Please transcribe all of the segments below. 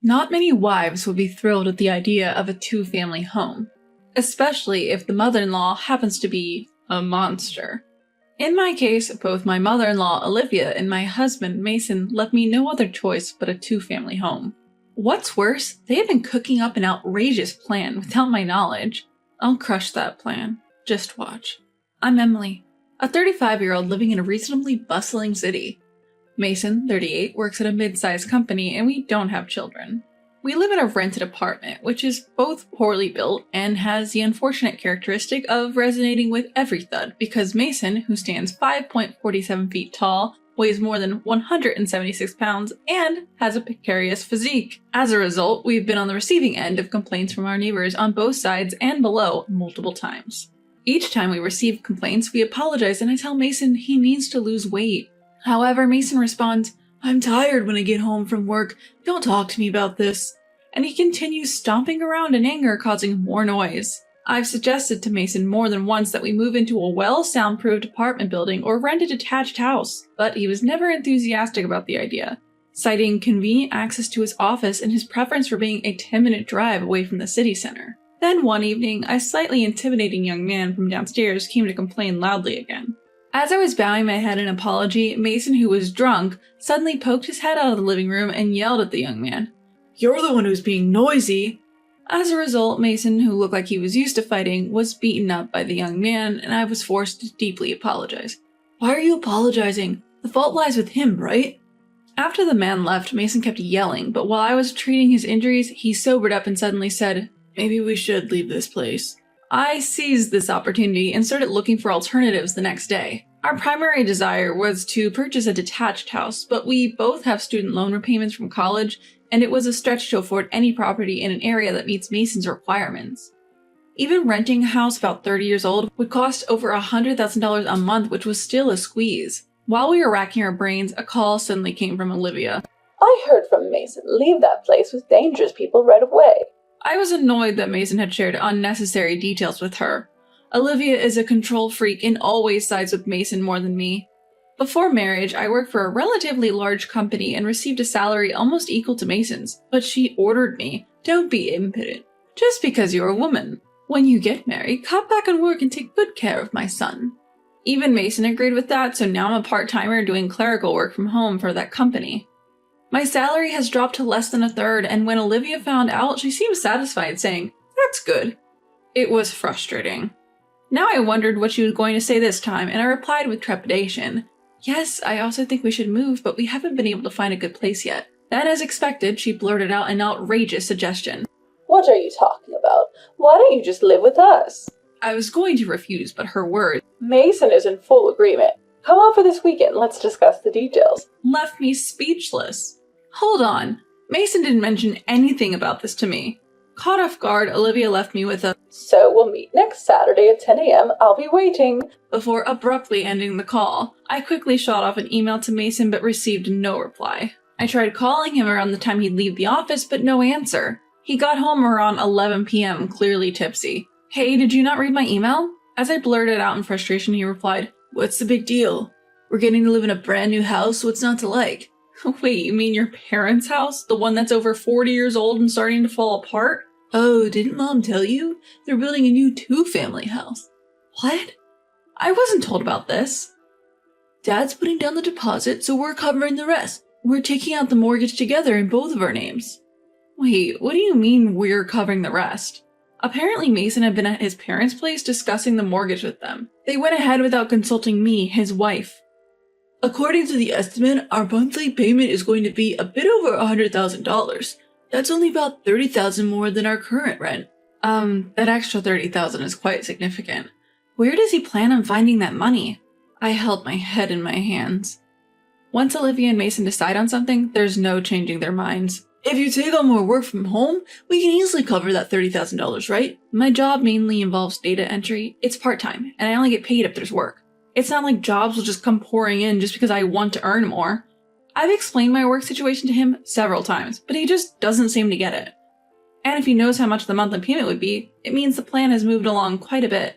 Not many wives would be thrilled with the idea of a two-family home, especially if the mother-in-law happens to be a monster. In my case, both my mother-in-law Olivia and my husband Mason left me no other choice but a two-family home. What's worse, they have been cooking up an outrageous plan without my knowledge. I'll crush that plan. Just watch. I'm Emily, a 35-year-old living in a reasonably bustling city. Mason, 38, works at a mid-sized company and we don't have children. We live in a rented apartment, which is both poorly built and has the unfortunate characteristic of resonating with every thud because Mason, who stands 5.47 feet tall, weighs more than 176 pounds, and has a precarious physique. As a result, we've been on the receiving end of complaints from our neighbors on both sides and below multiple times. Each time we receive complaints, we apologize and I tell Mason he needs to lose weight. However, Mason responds, "I'm tired when I get home from work, don't talk to me about this." And he continues stomping around in anger, causing more noise. I've suggested to Mason more than once that we move into a well-soundproofed apartment building or rent a detached house, but he was never enthusiastic about the idea, citing convenient access to his office and his preference for being a 10-minute drive away from the city center. Then one evening, a slightly intimidating young man from downstairs came to complain loudly again. As I was bowing my head in apology, Mason, who was drunk, suddenly poked his head out of the living room and yelled at the young man, "You're the one who's being noisy!" As a result, Mason, who looked like he was used to fighting, was beaten up by the young man, and I was forced to deeply apologize. "Why are you apologizing? The fault lies with him, right?" After the man left, Mason kept yelling, but while I was treating his injuries, he sobered up and suddenly said, "Maybe we should leave this place." I seized this opportunity and started looking for alternatives the next day. Our primary desire was to purchase a detached house, but we both have student loan repayments from college, and it was a stretch to afford any property in an area that meets Mason's requirements. Even renting a house about 30 years old would cost over $100,000 a month, which was still a squeeze. While we were racking our brains, a call suddenly came from Olivia. "I heard from Mason. Leave that place with dangerous people right away." I was annoyed that Mason had shared unnecessary details with her. Olivia is a control freak and always sides with Mason more than me. Before marriage, I worked for a relatively large company and received a salary almost equal to Mason's, but she ordered me, "Don't be impudent. Just because you're a woman. When you get married, cut back on work and take good care of my son." Even Mason agreed with that, so now I'm a part-timer doing clerical work from home for that company. My salary has dropped to less than a third, and when Olivia found out, she seemed satisfied, saying, "That's good." It was frustrating. Now I wondered what she was going to say this time, and I replied with trepidation, "Yes, I also think we should move, but we haven't been able to find a good place yet." Then, as expected, she blurted out an outrageous suggestion. "What are you talking about? Why don't you just live with us?" I was going to refuse, but her words, "Mason is in full agreement. Come on for this weekend, let's discuss the details," left me speechless. Hold on, Mason didn't mention anything about this to me. Caught off guard, Olivia left me with a, "So we'll meet next Saturday at 10 a.m. I'll be waiting," before abruptly ending the call. I quickly shot off an email to Mason but received no reply. I tried calling him around the time he'd leave the office, but no answer. He got home around 11 p.m., clearly tipsy. "Hey, did you not read my email?" As I blurted out in frustration, he replied, "What's the big deal? We're getting to live in a brand new house, what's not to like?" Wait, you mean your parents' house? The one that's over 40 years old and starting to fall apart? "Oh, didn't Mom tell you? They're building a new two-family house." What? I wasn't told about this. "Dad's putting down the deposit, so we're covering the rest. We're taking out the mortgage together in both of our names." Wait, what do you mean we're covering the rest? Apparently Mason had been at his parents' place discussing the mortgage with them. They went ahead without consulting me, his wife. "According to the estimate, our monthly payment is going to be a bit over $100,000. That's only about $30,000 more than our current rent." That extra $30,000 is quite significant. Where does he plan on finding that money? I held my head in my hands. Once Olivia and Mason decide on something, there's no changing their minds. "If you take on more work from home, we can easily cover that $30,000, right?" My job mainly involves data entry. It's part-time, and I only get paid if there's work. It's not like jobs will just come pouring in just because I want to earn more. I've explained my work situation to him several times, but he just doesn't seem to get it. And if he knows how much the monthly payment would be, it means the plan has moved along quite a bit.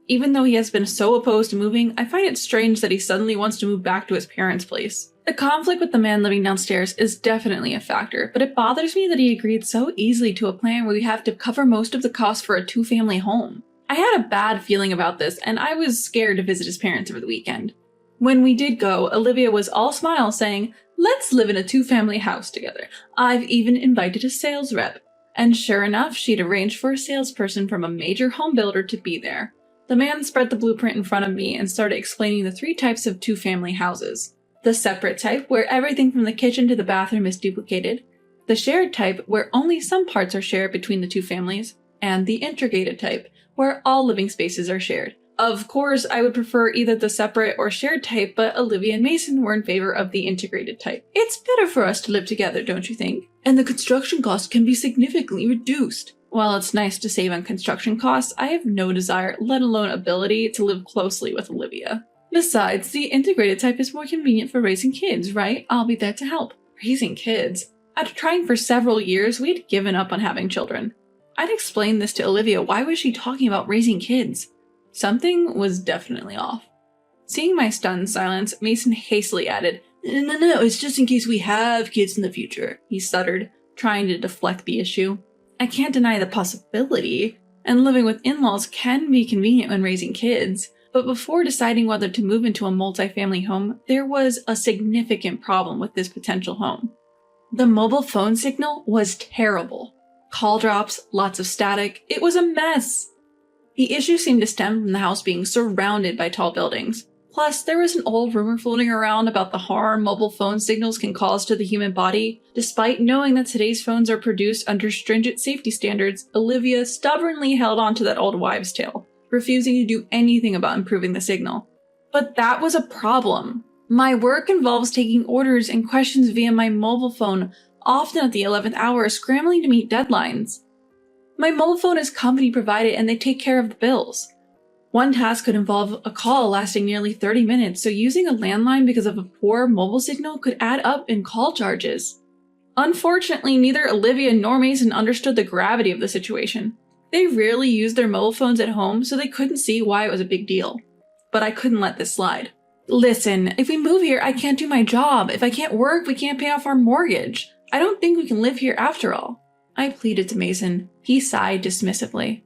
Even though he has been so opposed to moving, I find it strange that he suddenly wants to move back to his parents' place. The conflict with the man living downstairs is definitely a factor, but it bothers me that he agreed so easily to a plan where we have to cover most of the cost for a two-family home. I had a bad feeling about this, and I was scared to visit his parents over the weekend. When we did go, Olivia was all smiles saying, "Let's live in a two-family house together. I've even invited a sales rep." And sure enough, she'd arranged for a salesperson from a major home builder to be there. The man spread the blueprint in front of me and started explaining the 3 types of two-family houses. The separate type, where everything from the kitchen to the bathroom is duplicated. The shared type, where only some parts are shared between the two families. And the integrated type, where all living spaces are shared. Of course, I would prefer either the separate or shared type, but Olivia and Mason were in favor of the integrated type. It's better for us to live together, don't you think? And the construction cost can be significantly reduced. While it's nice to save on construction costs, I have no desire, let alone ability, to live closely with Olivia. Besides, the integrated type is more convenient for raising kids, right? I'll be there to help. Raising kids? After trying for several years, we'd given up on having children. I'd explained this to Olivia. Why was she talking about raising kids? Something was definitely off. Seeing my stunned silence, Mason hastily added, No, it's just in case we have kids in the future," he stuttered, trying to deflect the issue. I can't deny the possibility, and living with in-laws can be convenient when raising kids, but before deciding whether to move into a multi-family home, there was a significant problem with this potential home. The mobile phone signal was terrible. Call drops, lots of static, it was a mess. The issue seemed to stem from the house being surrounded by tall buildings. Plus, there was an old rumor floating around about the harm mobile phone signals can cause to the human body. Despite knowing that today's phones are produced under stringent safety standards, Olivia stubbornly held on to that old wives' tale, refusing to do anything about improving the signal. But that was a problem. My work involves taking orders and questions via my mobile phone, often at the 11th hour, scrambling to meet deadlines. My mobile phone is company provided and they take care of the bills. One task could involve a call lasting nearly 30 minutes, so using a landline because of a poor mobile signal could add up in call charges. Unfortunately, neither Olivia nor Mason understood the gravity of the situation. They rarely used their mobile phones at home, so they couldn't see why it was a big deal. But I couldn't let this slide. Listen, if we move here, I can't do my job. If I can't work, we can't pay off our mortgage. I don't think we can live here after all. I pleaded to Mason. He sighed dismissively.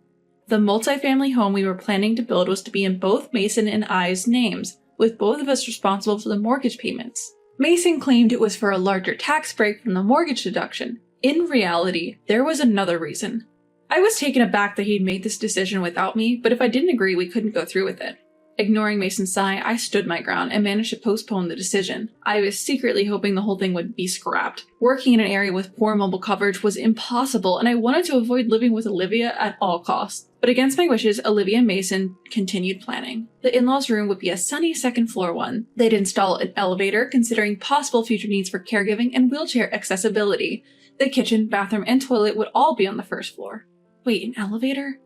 The multifamily home we were planning to build was to be in both Mason and I's names, with both of us responsible for the mortgage payments. Mason claimed it was for a larger tax break from the mortgage deduction. In reality, there was another reason. I was taken aback that he'd made this decision without me, but if I didn't agree, we couldn't go through with it. Ignoring Mason's sigh, I stood my ground and managed to postpone the decision. I was secretly hoping the whole thing would be scrapped. Working in an area with poor mobile coverage was impossible, and I wanted to avoid living with Olivia at all costs. But against my wishes, Olivia and Mason continued planning. The in-laws' room would be a sunny second-floor one. They'd install an elevator, considering possible future needs for caregiving and wheelchair accessibility. The kitchen, bathroom, and toilet would all be on the first floor. Wait, an elevator?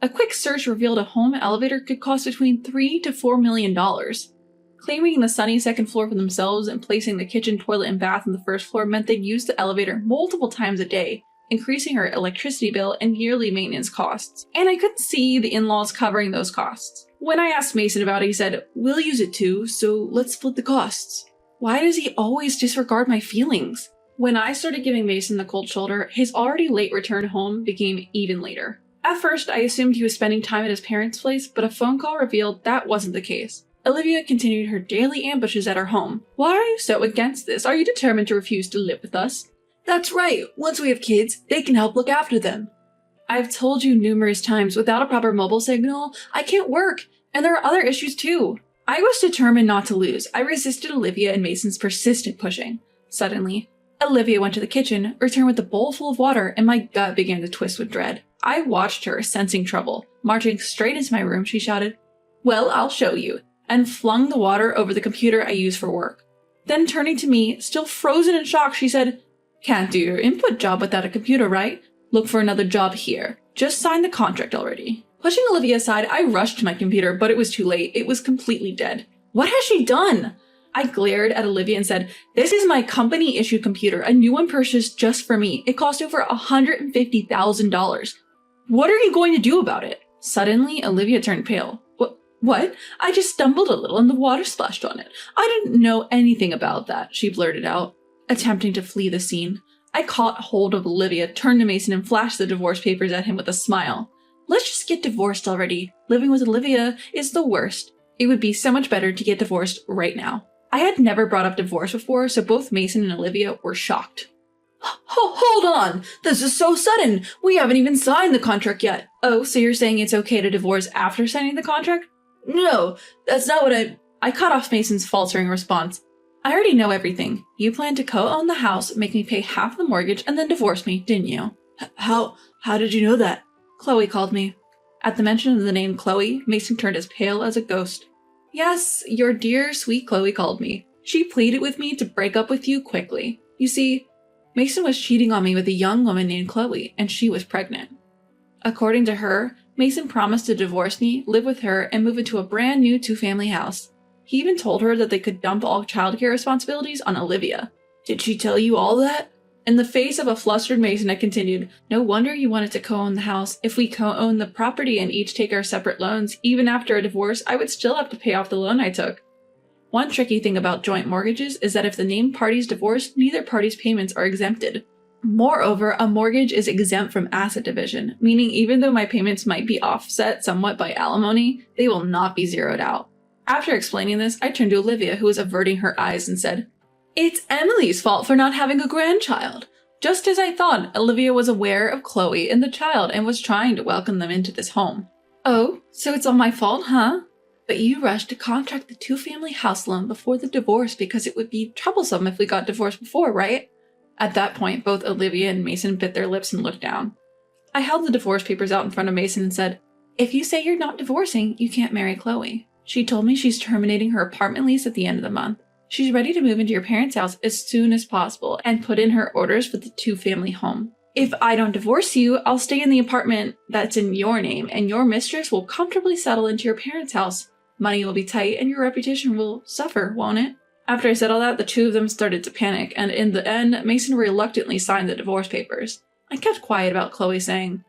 A quick search revealed a home elevator could cost between $3 to $4 million. Claiming the sunny second floor for themselves and placing the kitchen, toilet, and bath on the first floor meant they'd use the elevator multiple times a day, increasing her electricity bill and yearly maintenance costs. And I couldn't see the in-laws covering those costs. When I asked Mason about it, he said, "We'll use it too, so let's split the costs." Why does he always disregard my feelings? When I started giving Mason the cold shoulder, his already late return home became even later. At first, I assumed he was spending time at his parents' place, but a phone call revealed that wasn't the case. Olivia continued her daily ambushes at our home. "Why are you so against this? Are you determined to refuse to live with us?" "That's right. Once we have kids, they can help look after them." "I've told you numerous times, without a proper mobile signal, I can't work, and there are other issues too." I was determined not to lose. I resisted Olivia and Mason's persistent pushing. Suddenly, Olivia went to the kitchen, returned with a bowl full of water, and my gut began to twist with dread. I watched her, sensing trouble. Marching straight into my room, she shouted, "Well, I'll show you," and flung the water over the computer I use for work. Then turning to me, still frozen in shock, she said, "Can't do your input job without a computer, right? Look for another job here. Just sign the contract already." Pushing Olivia aside, I rushed to my computer, but it was too late. It was completely dead. What has she done? I glared at Olivia and said, "This is my company-issued computer, a new one purchased just for me. It cost over $150,000. What are you going to do about it?" Suddenly, Olivia turned pale. What? I just stumbled a little and the water splashed on it. I didn't know anything about that, she blurted out, attempting to flee the scene. I caught hold of Olivia, turned to Mason, and flashed the divorce papers at him with a smile. Let's just get divorced already. Living with Olivia is the worst. It would be so much better to get divorced right now. I had never brought up divorce before, so both Mason and Olivia were shocked. Hold on! This is so sudden! We haven't even signed the contract yet. Oh, so you're saying it's okay to divorce after signing the contract? No, that's not what I cut off Mason's faltering response. I already know everything. You plan to co-own the house, make me pay half the mortgage, and then divorce me, didn't you? How did you know that? Chloe called me. At the mention of the name Chloe, Mason turned as pale as a ghost. Yes, your dear, sweet Chloe called me. She pleaded with me to break up with you quickly. You see, Mason was cheating on me with a young woman named Chloe, and she was pregnant. According to her, Mason promised to divorce me, live with her, and move into a brand new 2-family house. He even told her that they could dump all childcare responsibilities on Olivia. Did she tell you all that? In the face of a flustered Mason, I continued, no wonder you wanted to co-own the house. If we co-own the property and each take our separate loans, even after a divorce, I would still have to pay off the loan I took. One tricky thing about joint mortgages is that if the named parties divorce, neither party's payments are exempted. Moreover, a mortgage is exempt from asset division, meaning even though my payments might be offset somewhat by alimony, they will not be zeroed out. After explaining this, I turned to Olivia, who was averting her eyes, and said, It's Emily's fault for not having a grandchild. Just as I thought, Olivia was aware of Chloe and the child and was trying to welcome them into this home. Oh, so it's all my fault, huh? But you rushed to contract the 2-family house loan before the divorce because it would be troublesome if we got divorced before, right? At that point, both Olivia and Mason bit their lips and looked down. I held the divorce papers out in front of Mason and said, If you say you're not divorcing, you can't marry Chloe. She told me she's terminating her apartment lease at the end of the month. She's ready to move into your parents' house as soon as possible and put in her orders for the 2-family home. If I don't divorce you, I'll stay in the apartment that's in your name, and your mistress will comfortably settle into your parents' house. Money will be tight, and your reputation will suffer, won't it? After I said all that, the two of them started to panic, and in the end, Mason reluctantly signed the divorce papers. I kept quiet about Chloe saying,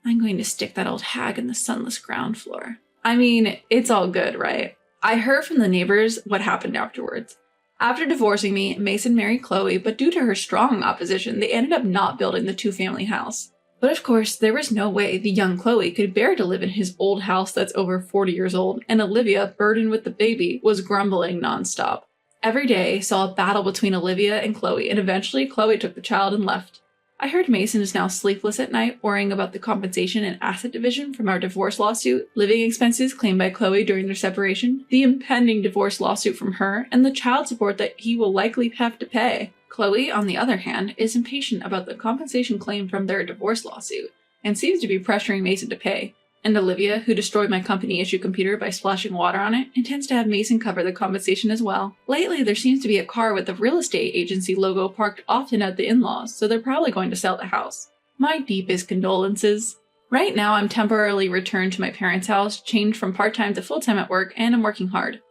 I'm going to stick that old hag in the sunless ground floor. I mean, it's all good, right? I heard from the neighbors what happened afterwards. After divorcing me, Mason married Chloe, but due to her strong opposition, they ended up not building the 2-family house. But of course, there was no way the young Chloe could bear to live in his old house that's over 40 years old, and Olivia, burdened with the baby, was grumbling nonstop. Every day saw a battle between Olivia and Chloe, and eventually Chloe took the child and left. I heard Mason is now sleepless at night, worrying about the compensation and asset division from our divorce lawsuit, living expenses claimed by Chloe during their separation, the impending divorce lawsuit from her, and the child support that he will likely have to pay. Chloe, on the other hand, is impatient about the compensation claimed from their divorce lawsuit, and seems to be pressuring Mason to pay. And Olivia, who destroyed my company-issue computer by splashing water on it, intends to have Mason cover the compensation as well. Lately, there seems to be a car with the real estate agency logo parked often at the in-laws, so they're probably going to sell the house. My deepest condolences. Right now, I'm temporarily returned to my parents' house, changed from part-time to full-time at work, and I'm working hard.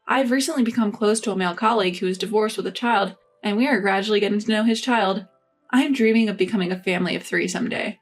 I've recently become close to a male colleague who is divorced with a child, and we are gradually getting to know his child. I am dreaming of becoming a family of 3 someday.